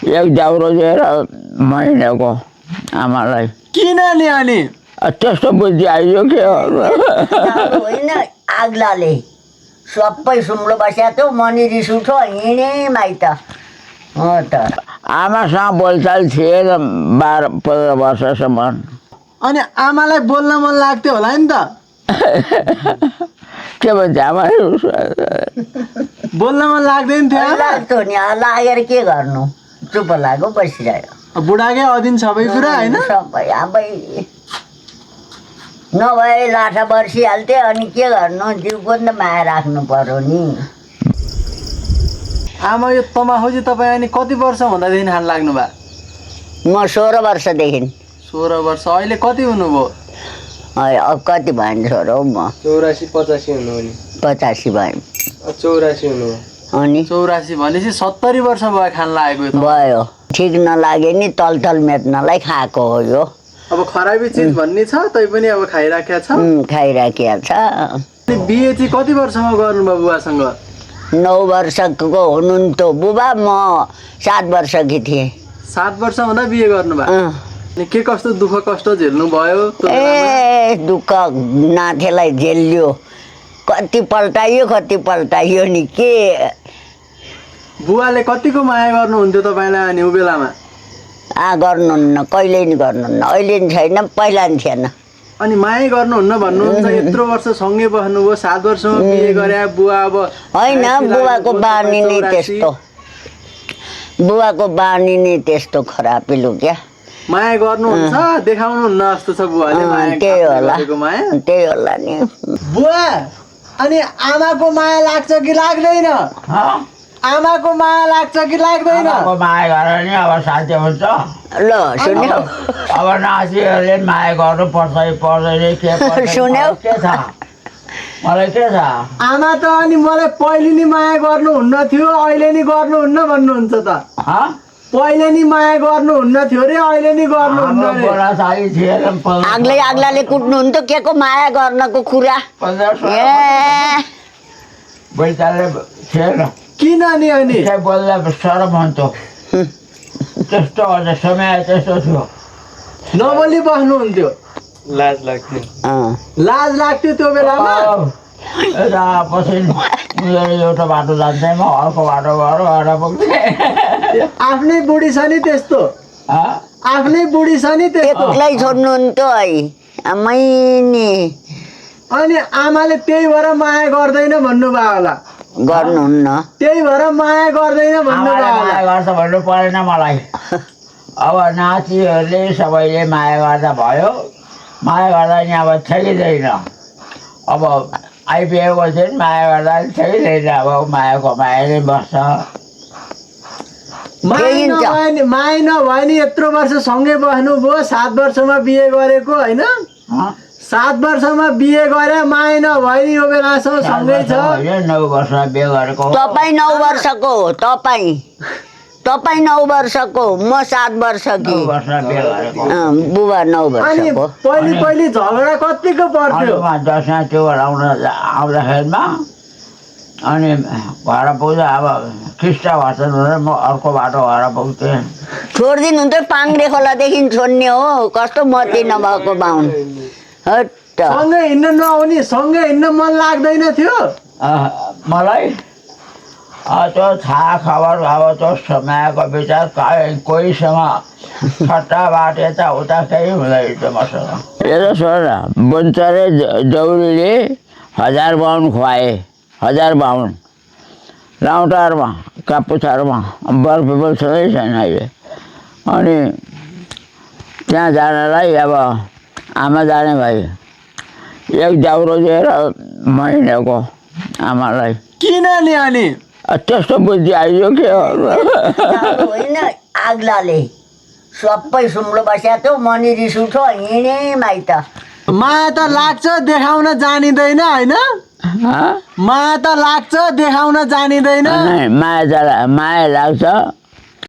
एक जाउरो दिएर महिनाको आमालाई। किन नि अनि त्यस्तो बुद्धि आइयो के होइन आग्लाले सबै सुम्लो बस्या थियो मनी रिस उठो हिँडे माइत हो त आमासँग बोलचाल थिएन 12-15 वर्षसम्म। अनि आमालाई बोल्न मन लाग्थ्यो होला नि त के भन्छ आमा बोल्न मन लाग्दैन थियो आमा? लाग्थ्यो नि लागेर के गर्नु चुप लाग्यो बसिरह्यो बुढाकै अधीन सबै कुरा होइन सबै आबै नभए लाठा बर्सिहाल्थ्यो अनि के गर्नु जिउको नि त माया राख्नु पर्यो नि आमा यो तमाखु चाहिँ तपाईँ अनि कति वर्ष हुँदादेखि खान लाग्नु भयो? म 16 वर्षदेखि 16 वर्ष। अहिले कति हुनुभयो? अब कति भयो छोरो हौ म 84-85 हुनुभयो नि 85 भयो 84 हुनुभयो अनि 84 भनेपछि 70 वर्ष भयो खान लागेको यो त। भयो ठिक नलागे नि तलतल मेट्नलाई खाएको हो यो अब खराबी चिज भन्ने छ तै पनि अब खाइराखेको छ। खाइराखेको छ अनि बिहे चाहिँ कति वर्षमा गर्नुभयो बुवासँग? 9 वर्षको हुनुहुन्थ्यो बुबा म 7 वर्षकी थिएँ 7 वर्ष हुँदा बिहे गर्नुभयो। अनि के कस्तो दुःख कष्ट झेल्नु भयो? ए दुःख नाथेलाई झेल्यो कति पल्टाइयो नि के बुवाले कतिको माया गर्नुहुन्थ्यो तपाईँलाई अनि उ बेलामा? गर्नुहुन्न कहिले नि गर्नुहुन्न अहिले नि छैन पहिला नि थिएन अनि माया गर्नुहुन्न भन्नुहुन्छ यत्रो वर्ष सँगै बस्नुभयो 7 वर्षमा बिहे गरे बुवा अब होइन बुबाको बानी नै त्यस्तो बुबाको बानी नै त्यस्तो खराबिलो क्या माया गर्नुहुन्छ देखाउनुहुन्न जस्तो छ बुवाले माया त्यही होला गरेको माया। त्यही होला नि बुवा अनि आमाको माया लाग्छ कि लाग्दैन? आमाको माया लाग्छ कि लाग्दैन? आमाको माया गरेर नि अब साध्य हुन्छ। ल सुन्यौ अब नासीहरूले माया गर्नु पर्दैन के पर्छ सुन्यौ? के थाहा मलाई के थाहा? आमा त अनि मलाई पहिले नि माया गर्नुहुन्न थियो अहिले नि गर्नुहुन्न भन्नुहुन्छ त। पहिले नि माया गर्नुहुन्न थियो रे अहिले नि गर्नुहुन्न रे। बुढासाली थिएन आग्लाले कुट्नुहुन्थ्यो के को माया गर्नको कुरा 15 ए बैचाले थिएन किन नि अनि त्यसै बोल्दा सरम हुन्थ्यो त्यस्तो अझ समय त्यस्तो थियो नबोली बस्नुहुन्थ्यो लाज लाग्थ्यो त्यो बेलामा? यता पछि एउटा बाटो जान्थेँ म अर्को बाटो गएर पुग्थेँ। आफ्नै बुढी छ नि त्यस्तो आफ्नै बुढी छ नि त्यस्तो एक्लै छोड्नुहुन्थ्यो है आमै नि अनि आमाले त्यही भएर माया गर्दैन भन्नुभयो होला गर्नुहुन्न त्यही भएर माया गर्दैन भन्नुभयो होला माया गर्छ भन्नु परेन मलाई। अब नातिहरूले सबैले माया गर्दा भयो माया गर्दा नि अब ठेकिँदैन। अब आइपिएको चाहिँ माया गर्दा नि ठेकिँदैन। अब मायाको माया नै बस्छ। माया नभए नि यत्रो वर्ष सँगै बस्नुभयो 7 वर्षमा बिहे गरेको होइन 7 वर्षमा बिहे गरे माया नभए नि यो बेलासम्म सँगै छ। 9 वर्षमा बिहे गरेको तपाईँ 9 वर्षको हो तपाईँ 9 वर्षको म 7 वर्षकी बुबा 9 अनि वर्षको पहिले झगडा कतिको पर्थ्यो? दसैँ त्यो आउँदाखेरिमा अनि घर पुग्दा अब ख्रिस्टा भर्छन् भनेर म अर्को बाटो घर पुग्थेँ। छोडिदिनुहुन्थ्यो पाङ्ग्रे खोलादेखि छोड्ने हो कस्तो मती नभएको बाहुन हट्ट सँगै हिँड्न नआउने सँगै हिँड्न मन लाग्दैन थियो? मलाई त्यो थाहा खबर अब त्यो समयको विचार कोहीसँग सट्टाबाट यताउता केही हुँदैन थियो मसँग। हेर छोड बुन्चरे जौरीले 1000 बाहुन खुवाए 1000 बाहुन राउटारमा कापुचारमा बरपिपल छँदै छैन अहिले। अनि त्यहाँ जानलाई अब आमा जाने भाइ एक जाउरो दिएर महिनाको आमालाई। किन नि अनि त्यस्तो बुद्धि आइयो के होइन आग्लाले सबै सुम्लो बस्या थियो मनी रिस उठो हिँडे माइत माया त लाग्छ देखाउन जानिँदैन होइन माया त लाग्छ देखाउन जानिँदैन माया लाग्छ